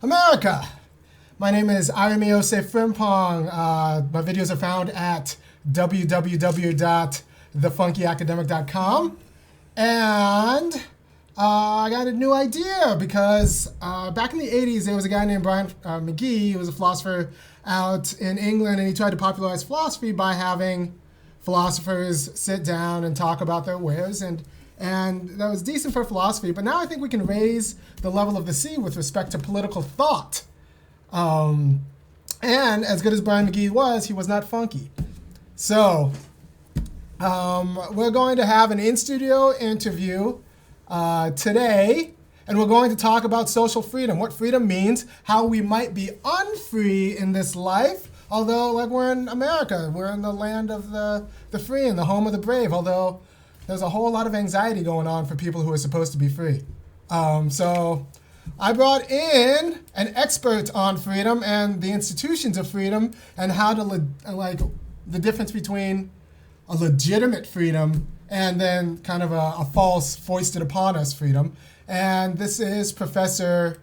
America! My name is Osei-Frimpong. My videos are found at www.thefunkyacademic.com. And I got a new idea because back in the 80s, there was a guy named Brian McGee. He was a philosopher out in England, and he tried to popularize philosophy by having philosophers sit down and talk about their wares, and that was decent for philosophy. But now I think we can raise the level of the sea with respect to political thought. And as good as Brian McGee was, he was not funky. So we're going to have an in-studio interview today, and we're going to talk about social freedom, what freedom means, how we might be unfree in this life, although like we're in America, we're in the land of the free and the home of the brave, although there's a whole lot of anxiety going on for people who are supposed to be free. So I brought in an expert on freedom and the institutions of freedom and how to, the difference between a legitimate freedom and then kind of a false foisted upon us freedom. And this is Professor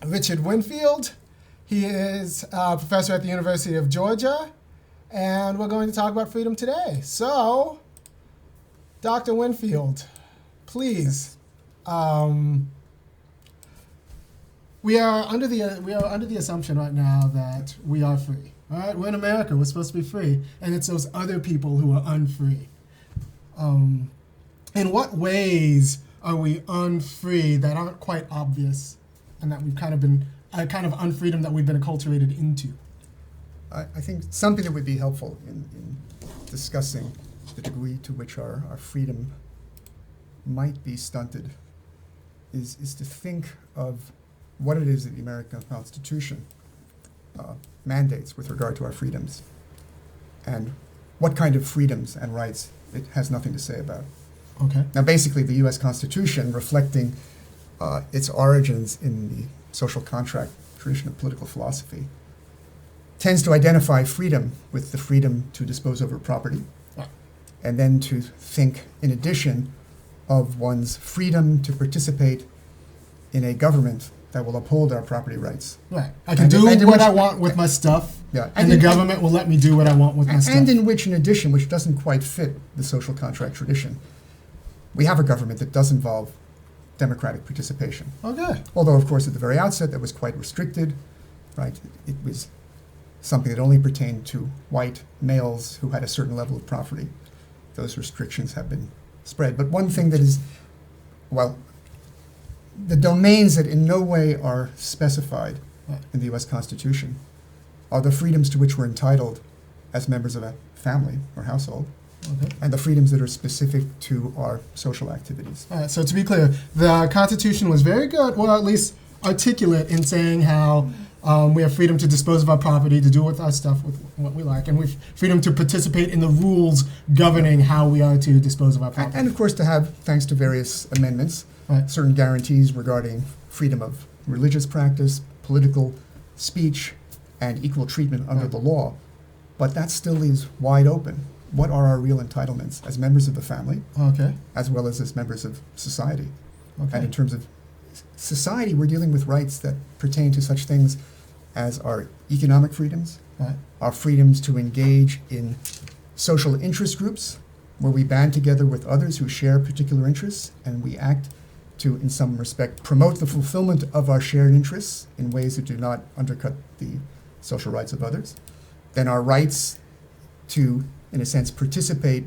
Richard Winfield. He is a professor at the University of Georgia, and we're going to talk about freedom today. So, Dr. Winfield, please. We are under the assumption right now that we are free. All right, we're in America. We're supposed to be free, and it's those other people who are unfree. In what ways are we unfree that aren't quite obvious, and that we've kind of been a kind of unfreedom that we've been acculturated into? I think something that would be helpful in discussing the degree to which our freedom might be stunted is to think of what it is that the American Constitution mandates with regard to our freedoms, and what kind of freedoms and rights it has nothing to say about. Okay. Now, basically, the U.S. Constitution, reflecting its origins in the social contract tradition of political philosophy, tends to identify freedom with the freedom to dispose over property, and then to think, in addition, of one's freedom to participate in a government that will uphold our property rights. Right. I can do what I want with my stuff, and the government will let me do what I want with my stuff. And in which, in addition, which doesn't quite fit the social contract tradition, we have a government that does involve democratic participation. Okay. Although, of course, at the very outset, that was quite restricted, right? It was something that only pertained to white males who had a certain level of property. Those restrictions have been spread. But one thing that is, well, the domains that in no way are specified in the U.S. Constitution are the freedoms to which we're entitled as members of a family or household, and the freedoms that are specific to our social activities. All right, so to be clear, the Constitution was very good, or at least articulate, in saying how we have freedom to dispose of our property, to do with our stuff with what we like, and we have freedom to participate in the rules governing how we are to dispose of our property. And of course, to have, thanks to various amendments, certain guarantees regarding freedom of religious practice, political speech, and equal treatment under the law. But that still leaves wide open. What are our real entitlements as members of the family, as well as members of society? And in terms of society, we're dealing with rights that pertain to such things as our economic freedoms, our freedoms to engage in social interest groups, where we band together with others who share particular interests, and we act to, in some respect, promote the fulfillment of our shared interests in ways that do not undercut the social rights of others. Then our rights to, in a sense, participate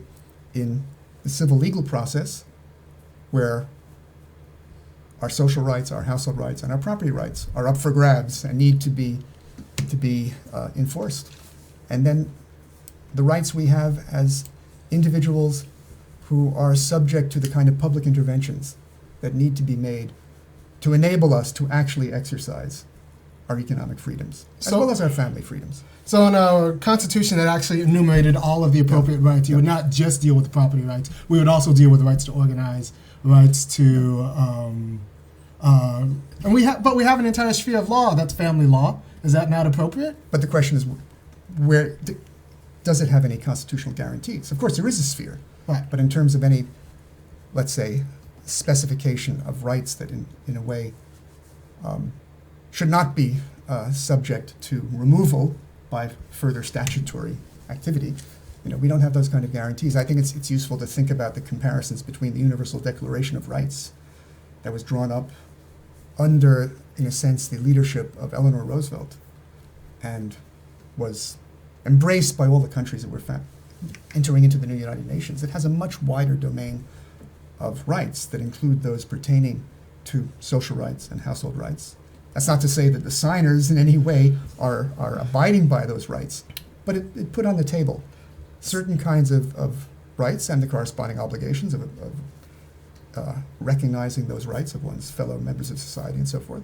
in the civil legal process, where our social rights, our household rights, and our property rights are up for grabs and need to be enforced. And then the rights we have as individuals who are subject to the kind of public interventions that need to be made to enable us to actually exercise our economic freedoms, as well as our family freedoms. So in our Constitution, that actually enumerated all of the appropriate rights. You would not just deal with the property rights. We would also deal with the rights to organize, rights to, and we have an entire sphere of law that's family law. Is that not appropriate? But the question is, where does it have any constitutional guarantees? Of course, there is a sphere, but in terms of any, let's say, specification of rights that in a way should not be subject to removal by further statutory activity. We don't have those kind of guarantees. I think it's useful to think about the comparisons between the Universal Declaration of Rights that was drawn up under, in a sense, the leadership of Eleanor Roosevelt and was embraced by all the countries that were entering into the new United Nations. It has a much wider domain of rights that include those pertaining to social rights and household rights. That's not to say that the signers in any way are abiding by those rights, but it put on the table certain kinds of rights and the corresponding obligations of recognizing those rights of one's fellow members of society and so forth,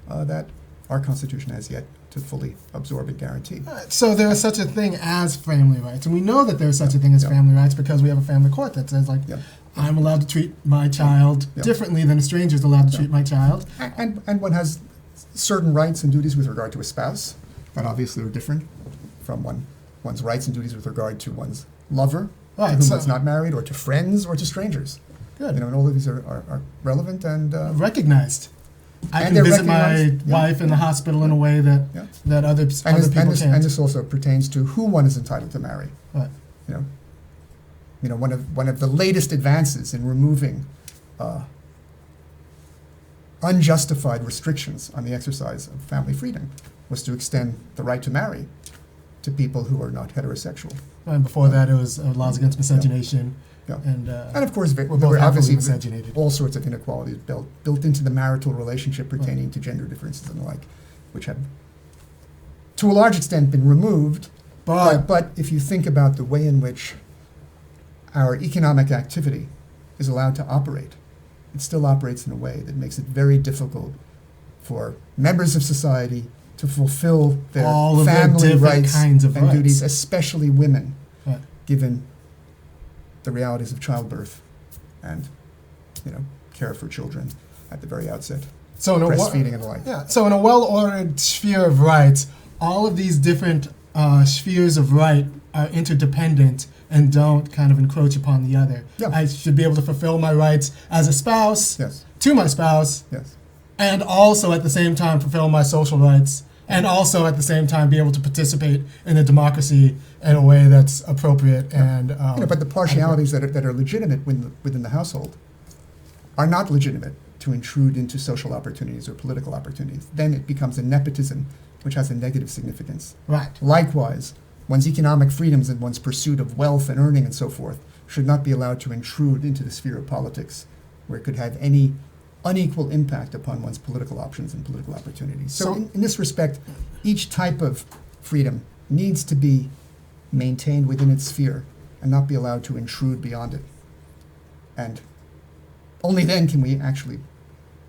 that our Constitution has yet to fully absorb and guarantee. So there is such a thing as family rights, and we know that there's such a thing as family rights because we have a family court that says, I'm allowed to treat my child differently than a stranger is allowed to treat my child. And one has certain rights and duties with regard to a spouse that obviously are different from one's rights and duties with regard to one's lover, to whom one's not married, or to friends, or to strangers. Good. And all of these are relevant and recognized. I can visit my wife in the hospital in a way that other people can't. And this also pertains to who one is entitled to marry. Right. One of the latest advances in removing unjustified restrictions on the exercise of family freedom was to extend the right to marry to people who are not heterosexual. And before that, it was laws against miscegenation. And of course, there were obviously all sorts of inequalities built into the marital relationship pertaining to gender differences and the like, which have, to a large extent, been removed. But if you think about the way in which our economic activity is allowed to operate, it still operates in a way that makes it very difficult for members of society to fulfill their family rights and duties, especially women, given the realities of childbirth and, care for children at the very outset, breastfeeding and the like. Yeah. So in a well-ordered sphere of rights, all of these different spheres of right are interdependent and don't kind of encroach upon the other. Yeah. I should be able to fulfill my rights as a spouse to my spouse, yes, and also at the same time fulfill my social rights, and also at the same time be able to participate in a democracy in a way that's appropriate. And but the partialities that are legitimate within the household are not legitimate to intrude into social opportunities or political opportunities. Then it becomes a nepotism, which has a negative significance. Right. Likewise, one's economic freedoms and one's pursuit of wealth and earning and so forth should not be allowed to intrude into the sphere of politics, where it could have any unequal impact upon one's political options and political opportunities. So in this respect, each type of freedom needs to be maintained within its sphere and not be allowed to intrude beyond it. And only then can we actually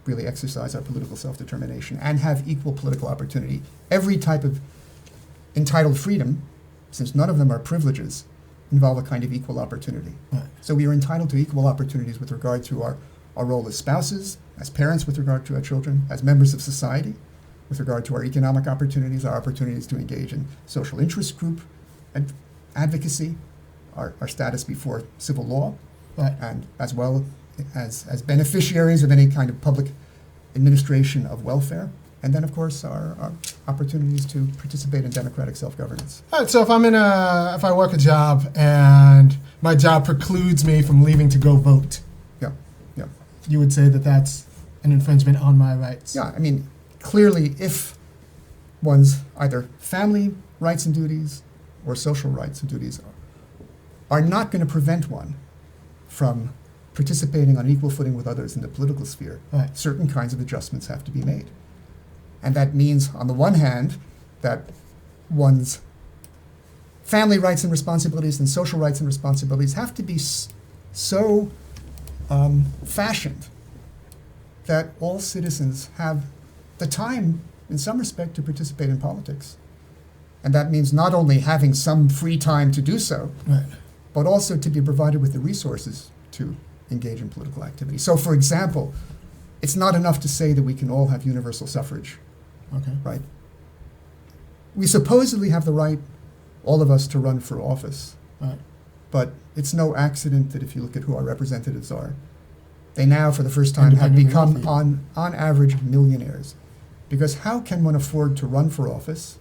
really exercise our political self-determination and have equal political opportunity. Every type of entitled freedom, since none of them are privileges, involve a kind of equal opportunity. Right. So we are entitled to equal opportunities with regard to our role as spouses, as parents with regard to our children, as members of society, with regard to our economic opportunities, our opportunities to engage in social interest group and advocacy, our status before civil law, and as well as beneficiaries of any kind of public administration of welfare. And then, of course, our opportunities to participate in democratic self-governance. All right, so if I work a job and my job precludes me from leaving to go vote, you would say that that's an infringement on my rights. Yeah, I mean, clearly, if one's either family rights and duties or social rights and duties are not going to prevent one from participating on equal footing with others in the political sphere, certain kinds of adjustments have to be made. And that means, on the one hand, that one's family rights and responsibilities and social rights and responsibilities have to be so fashioned that all citizens have the time, in some respect, to participate in politics. And that means not only having some free time to do so, but also to be provided with the resources to engage in political activity. So, for example, it's not enough to say that we can all have universal suffrage. Right? We supposedly have the right, all of us, to run for office. But it's no accident that if you look at who our representatives are, they now, for the first time, have become, on average, millionaires. Because how can one afford to run for office,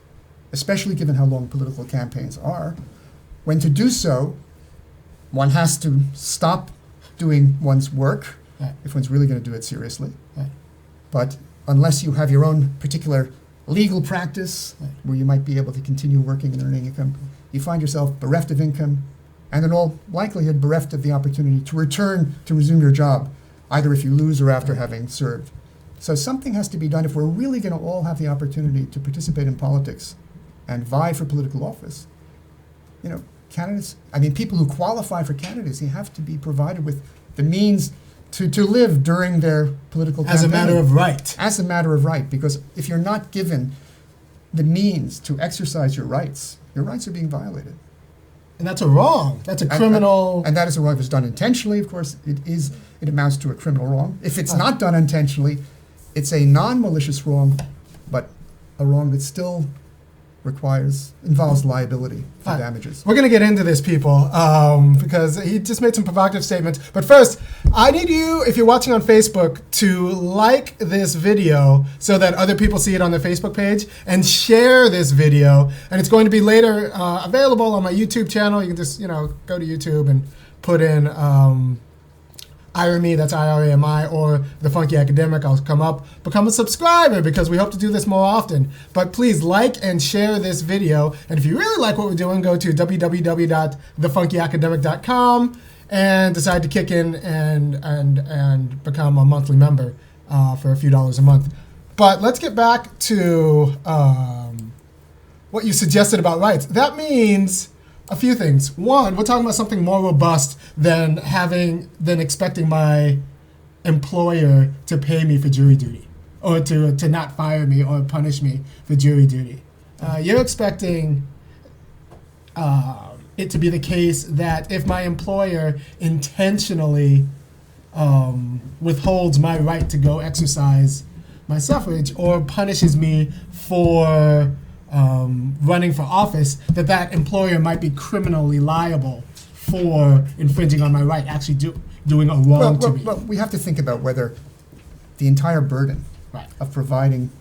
especially given how long political campaigns are, when to do so, one has to stop doing one's work, Right. if one's really going to do it seriously. Right. But unless you have your own particular legal practice, Right. where you might be able to continue working and earning income, you find yourself bereft of income, and in all likelihood bereft of the opportunity to return to resume your job, either if you lose or after having served. So something has to be done if we're really going to all have the opportunity to participate in politics and vie for political office. You know, candidates, I mean, people who qualify for candidacy have to be provided with the means to live during their political campaign. As a matter of right. As a matter of right, because if you're not given the means to exercise your rights are being violated. And that's a wrong. That's a criminal. And that is a wrong. If it's done intentionally, of course, it amounts to a criminal wrong. If it's not done intentionally, it's a non-malicious wrong, but a wrong that still involves liability for damages. We're going to get into this, people, because he just made some provocative statements. But first, I need you, if you're watching on Facebook, to like this video so that other people see it on their Facebook page, and share this video. And it's going to be later available on my YouTube channel. You can just, go to YouTube and put in IRAMI, that's IRAMI, or The Funky Academic. I'll come up, become a subscriber, because we hope to do this more often. But please like and share this video. And if you really like what we're doing, go to www.thefunkyacademic.com and decide to kick in and become a monthly member for a few dollars a month. But let's get back to what you suggested about rights. That means a few things. One, we're talking about something more robust than expecting my employer to pay me for jury duty, or to not fire me or punish me for jury duty. You're expecting it to be the case that if my employer intentionally withholds my right to go exercise my suffrage, or punishes me for running for office, that employer might be criminally liable for infringing on my right, actually doing a wrong to me. Well, we have to think about whether the entire burden of providing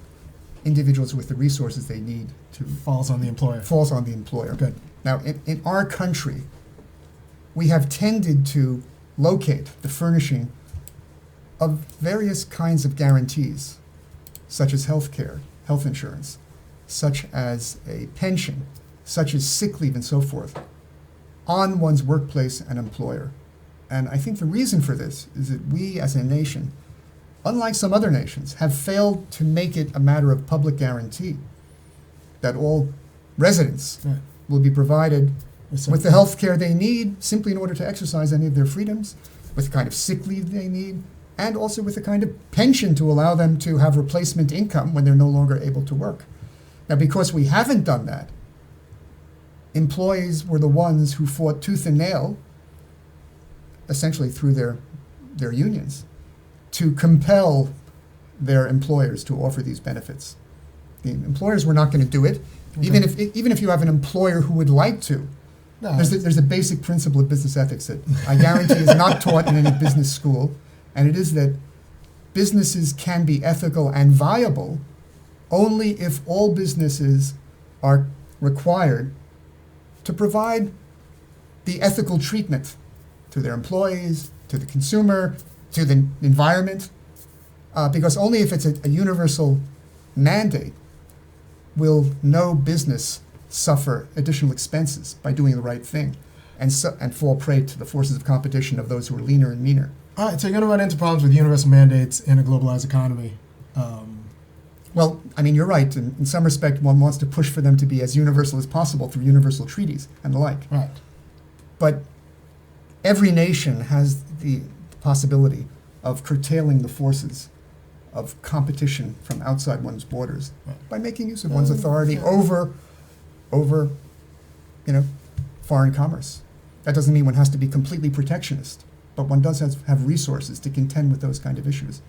individuals with the resources they need to falls on the employer. Good. Now, in our country, we have tended to locate the furnishing of various kinds of guarantees, such as health care, health insurance, such as a pension, such as sick leave and so forth, on one's workplace and employer. And I think the reason for this is that we as a nation, unlike some other nations, have failed to make it a matter of public guarantee that all residents will be provided with the health care they need simply in order to exercise any of their freedoms, with the kind of sick leave they need, and also with the kind of pension to allow them to have replacement income when they're no longer able to work. Now, because we haven't done that, employees were the ones who fought tooth and nail, essentially through their unions, to compel their employers to offer these benefits. The employers were not going to do it, even if you have an employer who would like to. No. There's a basic principle of business ethics that I guarantee is not taught in any business school, and it is that businesses can be ethical and viable only if all businesses are required to provide the ethical treatment to their employees, to the consumer, to the environment, because only if it's a universal mandate will no business suffer additional expenses by doing the right thing and fall prey to the forces of competition of those who are leaner and meaner. All right, so you're going to run into problems with universal mandates in a globalized economy. Well, I mean, you're right. In some respect, one wants to push for them to be as universal as possible through universal treaties and the like. Right. But every nation has the possibility of curtailing the forces of competition from outside one's borders by making use of one's authority over foreign commerce. That doesn't mean one has to be completely protectionist, but one does have resources to contend with those kind of issues.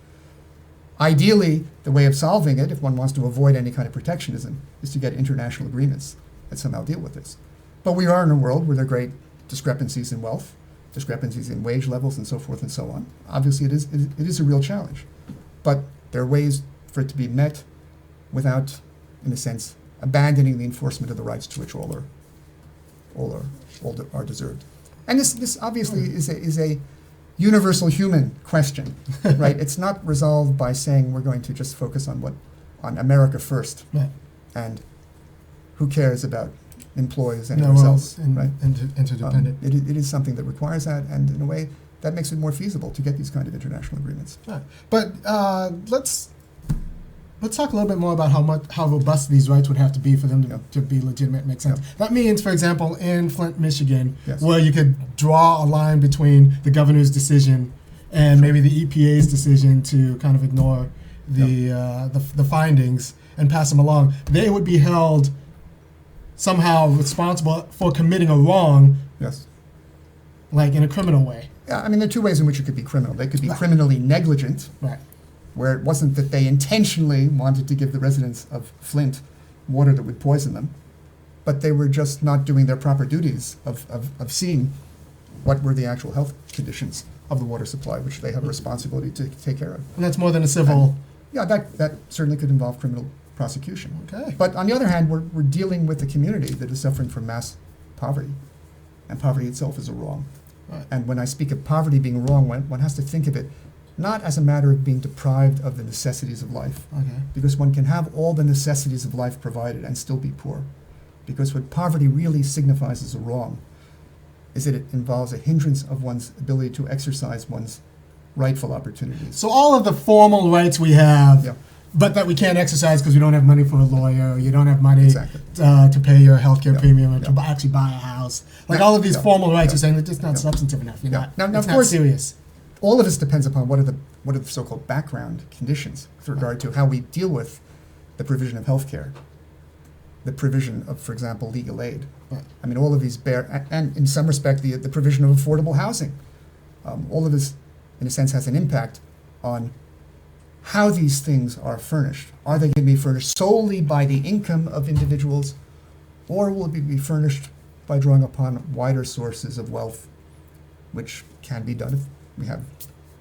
Ideally, the way of solving it, if one wants to avoid any kind of protectionism, is to get international agreements that somehow deal with this. But we are in a world where there are great discrepancies in wealth, discrepancies in wage levels, and so forth and so on. Obviously, it is a real challenge. But there are ways for it to be met without, in a sense, abandoning the enforcement of the rights to which all are deserved. And this obviously is a universal human question, right? It's not resolved by saying we're going to just focus on America first, right. And who cares about employees and anyone else, right? Interdependent. It is something that requires that, and in a way that makes it more feasible to get these kind of international agreements. Right. But let's talk a little bit more about how robust these rights would have to be for them to be legitimate and make sense. Yeah. That means, for example, in Flint, Michigan, Yes. where you could draw a line between the governor's decision and maybe the EPA's decision to kind of ignore the findings and pass them along, they would be held somehow responsible for committing a wrong, Yes. like in a criminal way. Yeah, I mean, there are two ways in which it could be criminal. They could be criminally negligent, Right. where it wasn't that they intentionally wanted to give the residents of Flint water that would poison them, but they were just not doing their proper duties of seeing what were the actual health conditions of the water supply, which they have a responsibility to take care of. And that's more than a civil. Yeah, that certainly could involve criminal prosecution. Okay. But on the other hand, we're dealing with a community that is suffering from mass poverty, and poverty itself is a wrong. Right. And when I speak of poverty being wrong, one has to think of it not as a matter of being deprived of the necessities of life, Okay. because one can have all the necessities of life provided and still be poor. Because what poverty really signifies as a wrong is that it involves a hindrance of one's ability to exercise one's rightful opportunities. So all of the formal rights we have, Yeah. but that we can't exercise because we don't have money for a lawyer, or you don't have money Exactly. to pay your healthcare Yeah. premium, or Yeah. to actually buy a house. Like Yeah. all of these Yeah. formal rights, Yeah. you're saying that it's not Yeah. substantive enough. You're Yeah. not, Now, it's of not course, serious. all of this depends upon what are the so-called background conditions with regard to how we deal with the provision of health care, the provision of, for example, legal aid. Right. I mean, all of these and in some respect, the provision of affordable housing. All of this, in a sense, has an impact on how these things are furnished. Are they going to be furnished solely by the income of individuals, or will it be furnished by drawing upon wider sources of wealth, which can be done if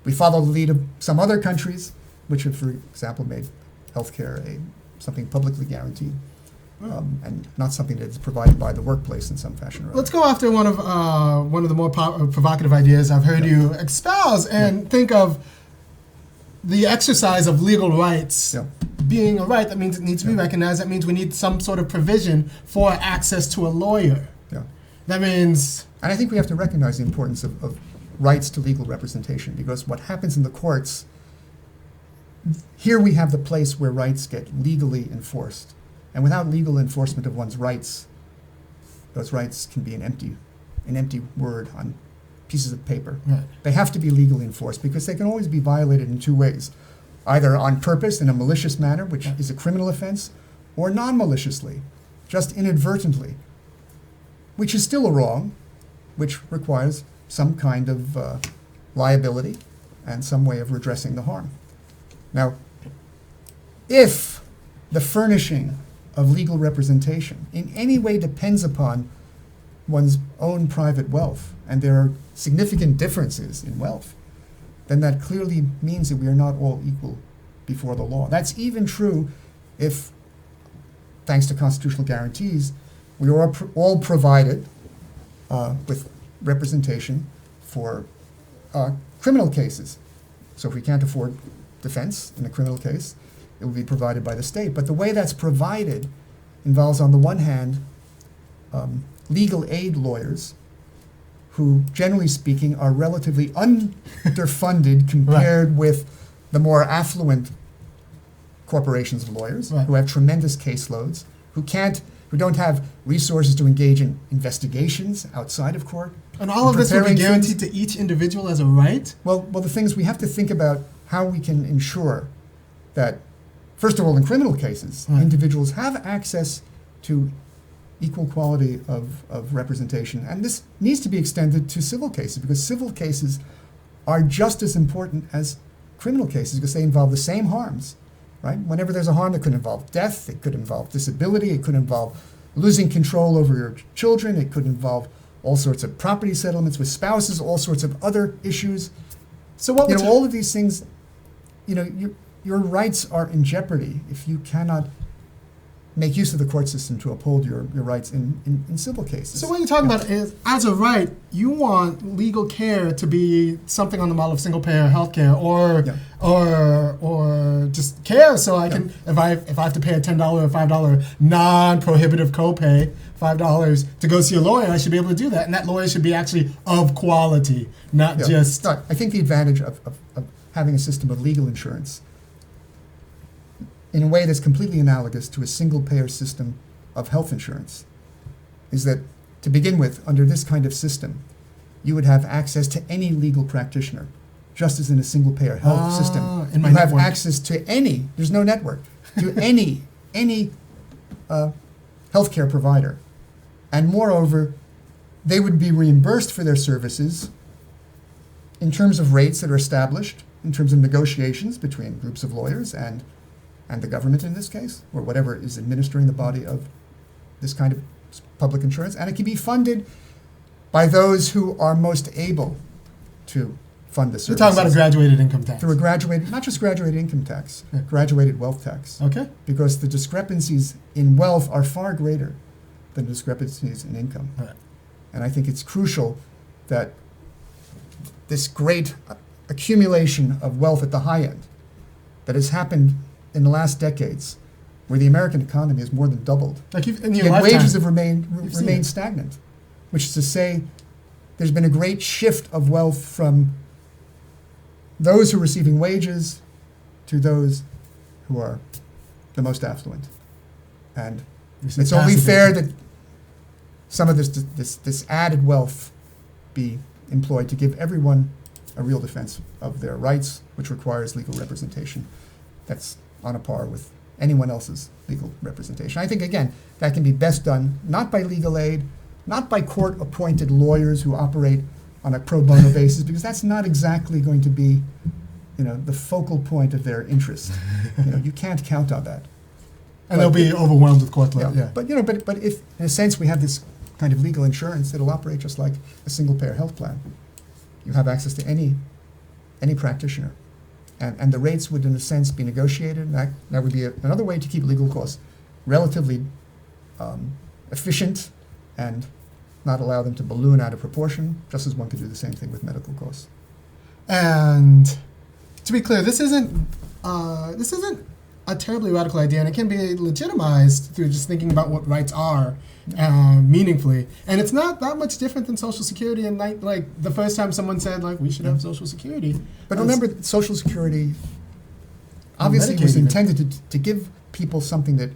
we follow the lead of some other countries, which have, for example, made healthcare something publicly guaranteed, and not something that is provided by the workplace in some fashion or other. Let's go after one of the more provocative ideas I've heard you espouse, and think of the exercise of legal rights being a right. That means it needs to be recognized. That means we need some sort of provision for access to a lawyer. Yeah. That means... And I think we have to recognize the importance of rights to legal representation, because what happens in the courts, here we have the place where rights get legally enforced. And without legal enforcement of one's rights, those rights can be an empty word on pieces of paper. Right. They have to be legally enforced because they can always be violated in two ways, either on purpose in a malicious manner, which is a criminal offense, or non-maliciously, just inadvertently, which is still a wrong, which requires some kind of liability and some way of redressing the harm. Now, if the furnishing of legal representation in any way depends upon one's own private wealth, and there are significant differences in wealth, then that clearly means that we are not all equal before the law. That's even true if, thanks to constitutional guarantees, we are all provided with representation for criminal cases. So if we can't afford defense in a criminal case, it will be provided by the state. But the way that's provided involves, on the one hand, legal aid lawyers who, generally speaking, are relatively underfunded compared with the more affluent corporations of lawyers, who have tremendous caseloads, who don't have resources to engage in investigations outside of court. And all of this will be guaranteed to each individual as a right? Well, the thing is, we have to think about how we can ensure that, first of all, in criminal cases, individuals have access to equal quality of representation. And this needs to be extended to civil cases, because civil cases are just as important as criminal cases, because they involve the same harms, right? Whenever there's a harm, it could involve death, it could involve disability, it could involve losing control over your children, it could involve all sorts of property settlements with spouses, all sorts of other issues. So all of these things, your rights are in jeopardy if you cannot make use of the court system to uphold your rights in civil cases. So what you're talking about is, as a right, you want legal care to be something on the model of single-payer healthcare, or just care. So I can, if I have to pay a $10 or $5 non-prohibitive copay, $5 to go see a lawyer, I should be able to do that, and that lawyer should be actually of quality, not just. No, I think the advantage of having a system of legal insurance, in a way that's completely analogous to a single-payer system of health insurance, is that, to begin with, under this kind of system, you would have access to any legal practitioner, just as in a single-payer health system. In my you network. have access to any, there's no network, to any healthcare provider. And moreover, they would be reimbursed for their services in terms of rates that are established, in terms of negotiations between groups of lawyers and the government in this case, or whatever is administering the body of this kind of public insurance. And it can be funded by those who are most able to fund the services. You're talking about a graduated income tax. Through a graduated, not just graduated income tax, graduated wealth tax. Okay. Because the discrepancies in wealth are far greater than discrepancies in income. Right. And I think it's crucial that this great accumulation of wealth at the high end that has happened in the last decades, where the American economy has more than doubled, Like in your yet lifetime, wages have remained stagnant, which is to say there's been a great shift of wealth from those who are receiving wages to those who are the most affluent. And it's only fair that some of this added wealth be employed to give everyone a real defense of their rights, which requires legal representation that's on a par with anyone else's legal representation. I think, again, that can be best done not by legal aid, not by court-appointed lawyers who operate on a pro bono basis, because that's not exactly going to be, the focal point of their interest. You can't count on that. And they'll be overwhelmed with court law. Yeah. But if in a sense we have this kind of legal insurance, it'll operate just like a single-payer health plan. You have access to any practitioner, and the rates would, in a sense, be negotiated. And that would be another way to keep legal costs relatively efficient and not allow them to balloon out of proportion, just as one could do the same thing with medical costs. And to be clear, this isn't a terribly radical idea, and it can be legitimized through just thinking about what rights are meaningfully. And it's not that much different than Social Security. And like the first time someone said we should have Social Security. But remember, Social Security obviously was intended to give people something that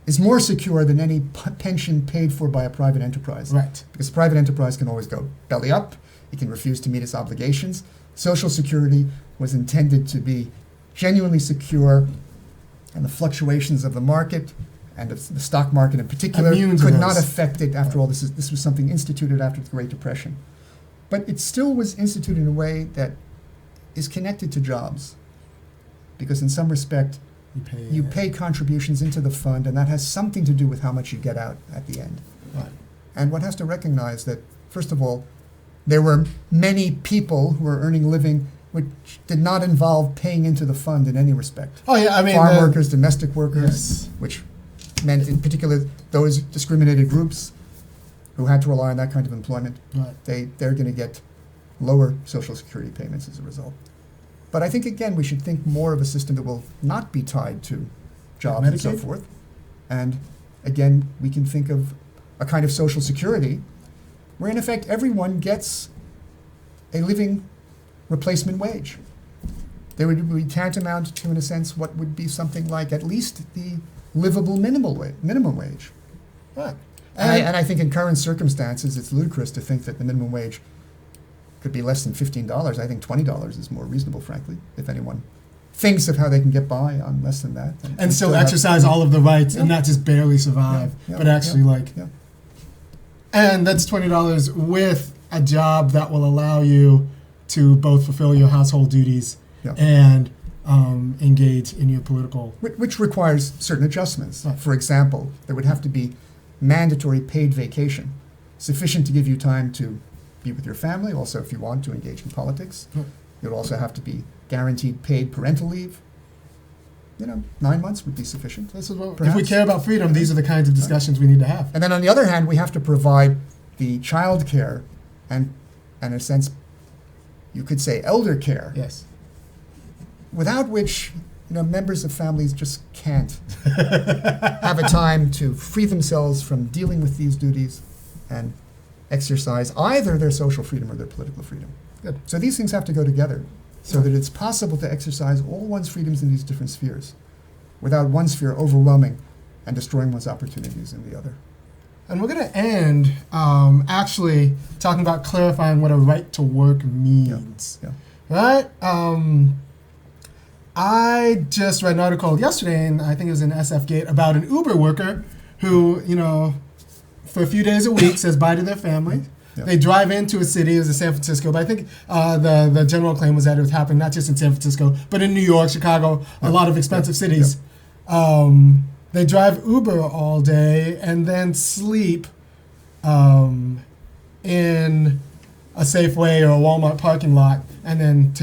is more secure than any pension paid for by a private enterprise. Right. Because a private enterprise can always go belly up. It can refuse to meet its obligations. Social Security was intended to be genuinely secure, and the fluctuations of the market and of the stock market in particular could not affect it. After all, this was something instituted after the Great Depression. But it still was instituted in a way that is connected to jobs, because in some respect, you pay contributions into the fund, and that has something to do with how much you get out at the end. Right. And one has to recognize that, first of all, there were many people who were earning a living which did not involve paying into the fund in any respect. Oh, yeah, I mean... Farm workers, domestic workers, yes. Which meant in particular those discriminated groups who had to rely on that kind of employment, right. They're going to get lower Social Security payments as a result. But I think, again, we should think more of a system that will not be tied to jobs and so forth. And, again, we can think of a kind of Social Security where, in effect, everyone gets a living replacement wage. There would be tantamount to, in a sense, what would be something like at least the livable minimum wage. Right. And I think in current circumstances, it's ludicrous to think that the minimum wage could be less than $15. I think $20 is more reasonable, frankly, if anyone thinks of how they can get by on less than that. And still exercise all of the rights and not just barely survive, but actually And that's $20 with a job that will allow you to both fulfill your household duties and engage in your political... Which requires certain adjustments. Right. For example, there would have to be mandatory paid vacation, sufficient to give you time to be with your family, also if you want to engage in politics. Right. There would also have to be guaranteed paid parental leave. 9 months would be sufficient. This is what, if perhaps. we care about freedom, these are the kinds of discussions we need to have. And then on the other hand, we have to provide the child care and in a sense, you could say elder care. Yes. Without which, members of families just can't have a time to free themselves from dealing with these duties and exercise either their social freedom or their political freedom. Good. So these things have to go together so that it's possible to exercise all one's freedoms in these different spheres without one sphere overwhelming and destroying one's opportunities in the other. And we're going to end actually talking about clarifying what a right to work means. Yeah. Right? I just read an article yesterday, and I think it was in SF Gate, about an Uber worker who, for a few days a week says bye to their family. Yeah. They drive into a city, it was in San Francisco, but I think the general claim was that it was happening not just in San Francisco, but in New York, Chicago, a lot of expensive cities. They drive Uber all day and then sleep in a Safeway or a Walmart parking lot, and then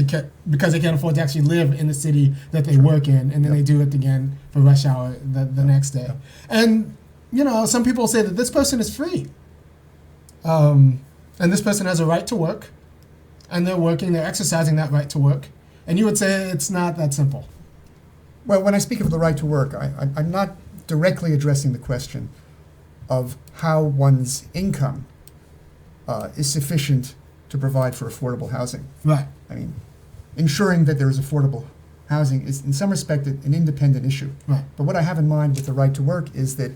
because they can't afford to actually live in the city that they work in, and then they do it again for rush hour the next day. And some people say that this person is free, and this person has a right to work, and they're exercising that right to work. And you would say it's not that simple. Well, when I speak of the right to work, I'm not directly addressing the question of how one's income is sufficient to provide for affordable housing. Right. I mean, ensuring that there is affordable housing is, in some respect, an independent issue. Right. But what I have in mind with the right to work is that,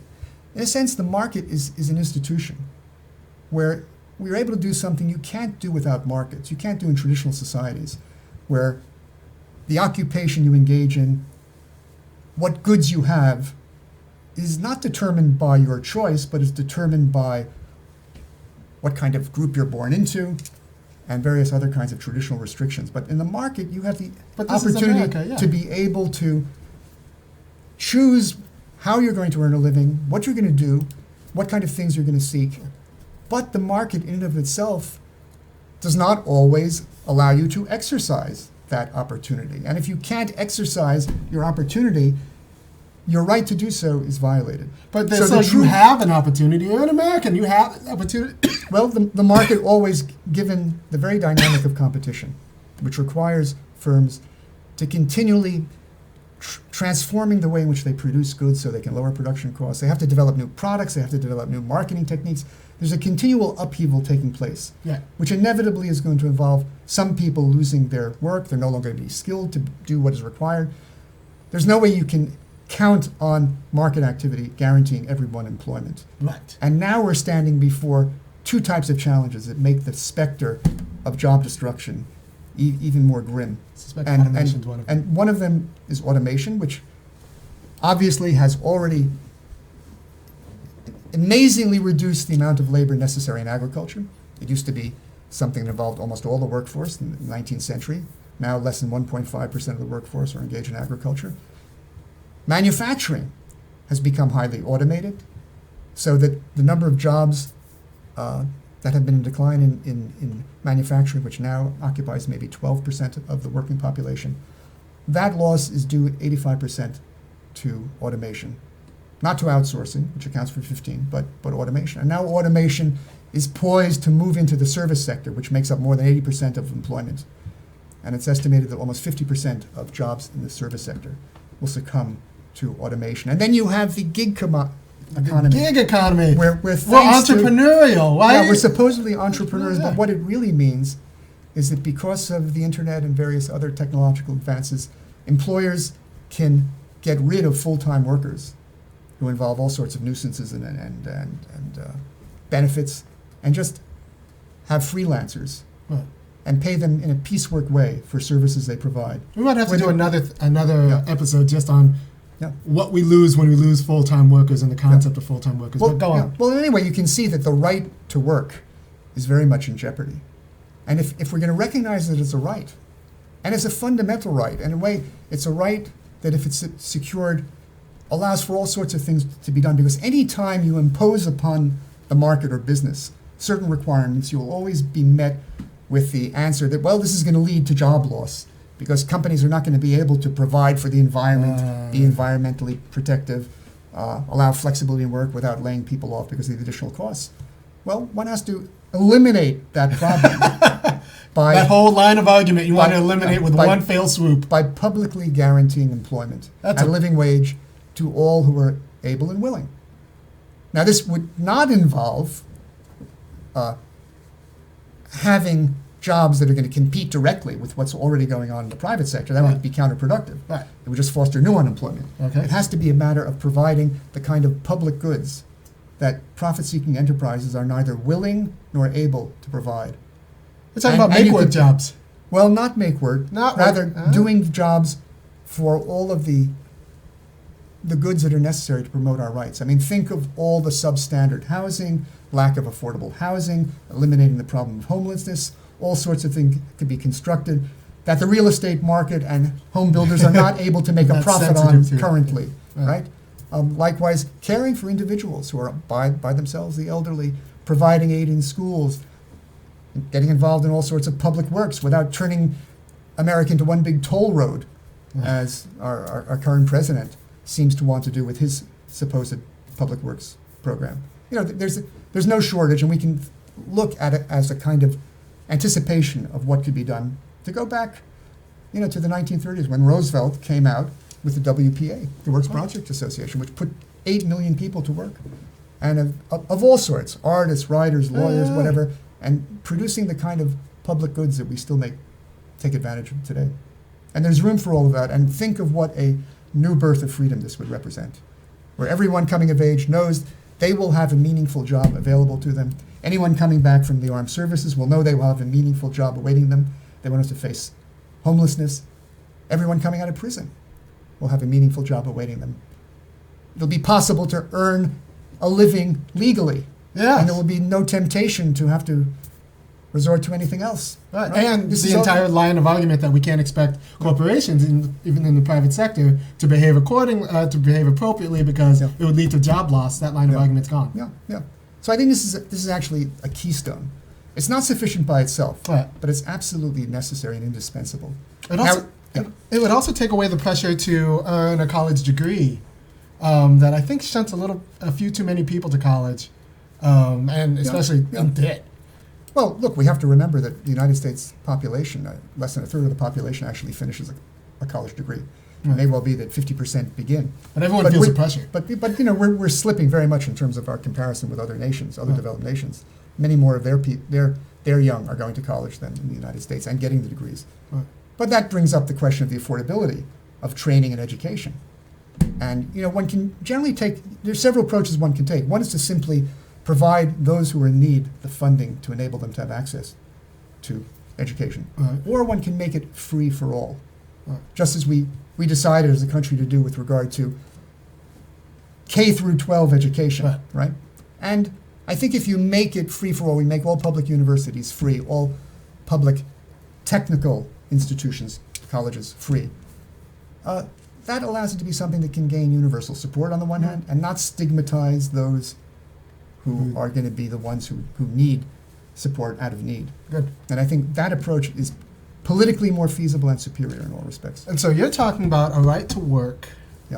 in a sense, the market is an institution where we're able to do something you can't do without markets. You can't do in traditional societies, where the occupation you engage in, what goods you have, is not determined by your choice, but is determined by what kind of group you're born into and various other kinds of traditional restrictions. But in the market, you have the opportunity to be able to choose how you're going to earn a living, what you're going to do, what kind of things you're going to seek. But the market in and of itself does not always allow you to exercise that opportunity. And if you can't exercise your opportunity, your right to do so is violated. But so you have an opportunity. You're an American. You have an opportunity. Well, the market always, given the very dynamic of competition, which requires firms to continually transforming the way in which they produce goods so they can lower production costs. They have to develop new products. They have to develop new marketing techniques. There's a continual upheaval taking place, which inevitably is going to involve some people losing their work. They're no longer going to be skilled to do what is required. There's no way you can count on market activity guaranteeing everyone employment. Right. And now we're standing before two types of challenges that make the specter of job destruction even more grim. And one of them is automation, which obviously has already amazingly reduced the amount of labor necessary in agriculture. It used to be something that involved almost all the workforce in the 19th century. Now less than 1.5% of the workforce are engaged in agriculture. Manufacturing has become highly automated, so that the number of jobs that have been in decline in manufacturing, which now occupies maybe 12% of the working population, that loss is due 85% to automation. Not to outsourcing, which accounts for 15, but automation. And now automation is poised to move into the service sector, which makes up more than 80% of employment. And it's estimated that almost 50% of jobs in the service sector will succumb to automation. And then you have the gig economy. The gig economy. We're entrepreneurial, right? Yeah, we're supposedly entrepreneurs, but what it really means is that because of the internet and various other technological advances, employers can get rid of full-time workers who involve all sorts of nuisances and benefits, and just have freelancers and pay them in a piecework way for services they provide. We might have to do another episode just on what we lose when we lose full-time workers and the concept of full-time workers. But go on. Well, anyway, you can see that the right to work is very much in jeopardy. And if we're going to recognize that it's a right, and it's a fundamental right, and in a way it's a right that if it's secured allows for all sorts of things to be done, because any time you impose upon the market or business certain requirements, you'll always be met with the answer that, well, this is going to lead to job loss. because companies are not going to be able to provide for the environment, be environmentally protective, allow flexibility in work without laying people off because of the additional costs. Well, one has to eliminate that problem. That whole line of argument you want to eliminate with one fell swoop. By publicly guaranteeing employment at a living wage to all who are able and willing. Now, this would not involve having jobs that are going to compete directly with what's already going on in the private sector. That would be counterproductive. Right. It would just foster new unemployment. Okay. It has to be a matter of providing the kind of public goods that profit-seeking enterprises are neither willing nor able to provide. We're talking about make-work jobs. Well, not make-work. Rather, doing jobs for all of the goods that are necessary to promote our rights. I mean, think of all the substandard housing, lack of affordable housing, eliminating the problem of homelessness. All sorts of things can be constructed that the real estate market and home builders are not able to make a profit on currently, right? Likewise, caring for individuals who are by themselves, the elderly, providing aid in schools, getting involved in all sorts of public works without turning America into one big toll road, as our current president seems to want to do with his supposed public works program. You know, there's no shortage, and we can look at it as a kind of anticipation of what could be done. To go back, you know, to the 1930s when Roosevelt came out with the WPA, the Works Project Association, which put 8 million people to work, and of all sorts, artists, writers, lawyers, whatever, and producing the kind of public goods that we still take advantage of today. And there's room for all of that, and think of what a new birth of freedom this would represent, where everyone coming of age knows they will have a meaningful job available to them. Anyone coming back from the armed services will know they will have a meaningful job awaiting them. They won't have to face homelessness. Everyone coming out of prison will have a meaningful job awaiting them. It'll be possible to earn a living legally. Yes. And there will be no temptation to have to resort to anything else. Right. And the entire line of argument that we can't expect corporations, even in the private sector, to behave appropriately because it would lead to job loss. That line of argument's gone. Yeah. So I think this is actually a keystone. It's not sufficient by itself, but it's absolutely necessary and indispensable. It would also take away the pressure to earn a college degree that I think shunts a few too many people to college, and especially in debt. Well, look, we have to remember that the United States population, less than a third of the population actually finishes a college degree. It may well be that 50% begin. But everyone feels the pressure. But you know, we're slipping very much in terms of our comparison with other nations, other developed nations. Many more of their young are going to college than in the United States and getting the degrees. Right. But that brings up the question of the affordability of training and education. And you know, one can generally there's several approaches one can take. One is to simply provide those who are in need the funding to enable them to have access to education. Right. Or one can make it free for all, just as we decided as a country to do with regard to K through 12 education, right? And I think if you make it free for all, we make all public universities free, all public technical institutions, colleges free, that allows it to be something that can gain universal support on the one hand and not stigmatize those who are going to be the ones who need support out of need. Good. And I think that approach is politically more feasible and superior in all respects. And so you're talking about a right to work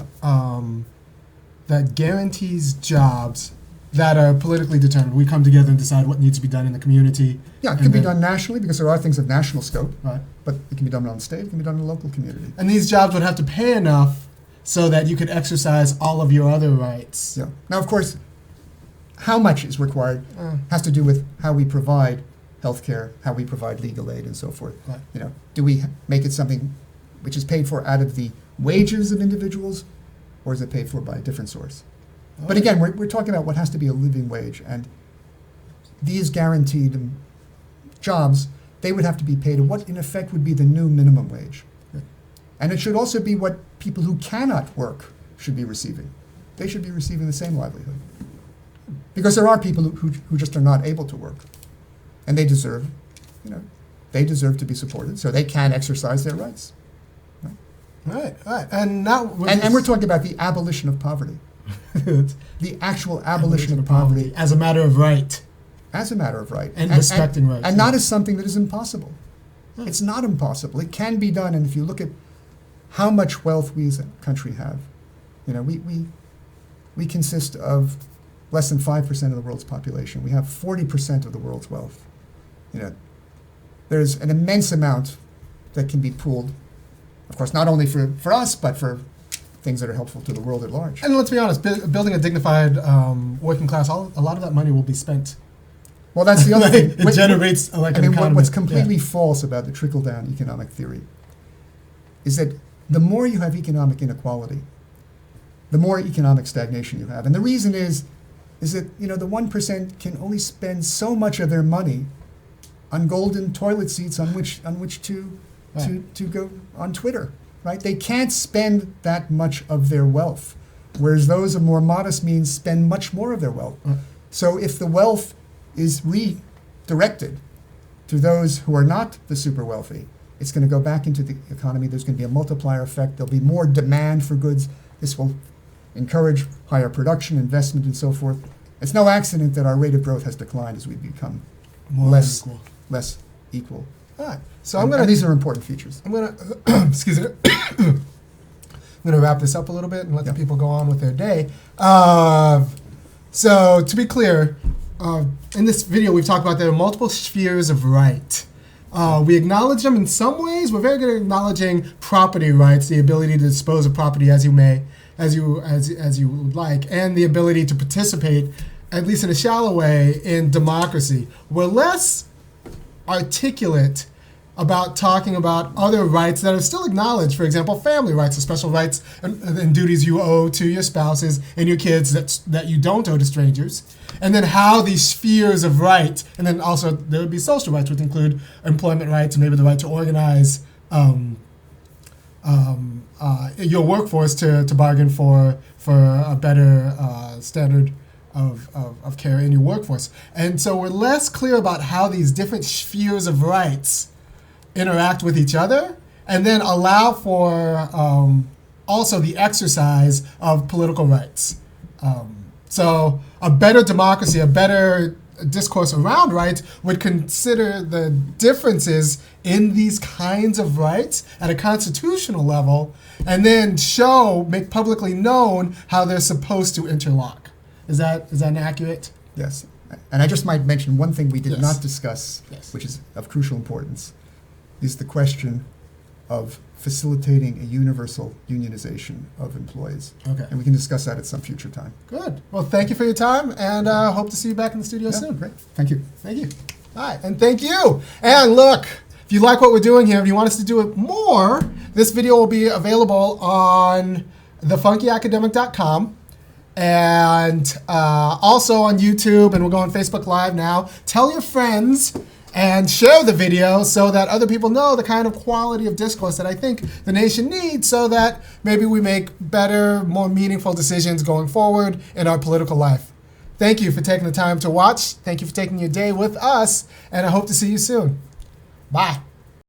that guarantees jobs that are politically determined. We come together and decide what needs to be done in the community. Yeah, it can be done nationally because there are things of national scope, right? But it can be done on the state, it can be done in the local community. And these jobs would have to pay enough so that you could exercise all of your other rights. Yeah. Now, of course, how much is required has to do with how we provide health care, how we provide legal aid, and so forth. Right. You know, do we make it something which is paid for out of the wages of individuals, or is it paid for by a different source? But again, we're talking about what has to be a living wage, and these guaranteed jobs, they would have to be paid at what in effect would be the new minimum wage. Right. And it should also be what people who cannot work should be receiving. They should be receiving the same livelihood. Because there are people who just are not able to work, and they deserve to be supported, so they can exercise their rights. Right. And now and we're talking about the abolition of poverty. The actual abolition of poverty as a matter of right. As a matter of right. And respecting rights. And not as something that is impossible. It's not impossible. It can be done. And if you look at how much wealth we as a country have, we consist of less than 5% of the world's population. We have 40% of the world's wealth. There's an immense amount that can be pooled, of course, not only for us, but for things that are helpful to the world at large. And let's be honest, building a dignified working class, a lot of that money will be spent. Well, that's the other thing. It generates an economy. What's completely false about the trickle-down economic theory is that the more you have economic inequality, the more economic stagnation you have. And the reason is that the 1% can only spend so much of their money on golden toilet seats on which to go on Twitter, right? They can't spend that much of their wealth, whereas those of more modest means spend much more of their wealth. So if the wealth is redirected to those who are not the super wealthy, it's going to go back into the economy. There's going to be a multiplier effect. There'll be more demand for goods. This will encourage higher production, investment, and so forth. It's no accident that our rate of growth has declined as we become less equal. All right. So these are important features. I'm gonna excuse me. I'm gonna wrap this up a little bit and let the people go on with their day. So to be clear, in this video we've talked about there are multiple spheres of right. We acknowledge them in some ways. We're very good at acknowledging property rights, the ability to dispose of property as you may, as you would like, and the ability to participate, at least in a shallow way, in democracy. We're less articulate about talking about other rights that are still acknowledged. For example, family rights, the special rights and duties you owe to your spouses and your kids that you don't owe to strangers. And then how these spheres of right, and then also there would be social rights, which include employment rights and maybe the right to organize your workforce to bargain for a better standard of care in your workforce. And so we're less clear about how these different spheres of rights interact with each other, and then allow for also the exercise of political rights. So a better democracy, a better discourse around rights would consider the differences in these kinds of rights at a constitutional level, and then make publicly known how they're supposed to interlock. Is that accurate? Yes. And I just might mention one thing we did not discuss, which is of crucial importance, is the question of facilitating a universal unionization of employees. Okay. And we can discuss that at some future time. Good. Well, thank you for your time, and hope to see you back in the studio soon. Great. Thank you. Thank you. All right, and thank you. And look, if you like what we're doing here, if you want us to do it more, this video will be available on thefunkyacademic.com and also on YouTube, and we'll go on Facebook Live now. Tell your friends and share the video so that other people know the kind of quality of discourse that I think the nation needs, so that maybe we make better, more meaningful decisions going forward in our political life. Thank you for taking the time to watch. Thank you for taking your day with us, and I hope to see you soon. Bye.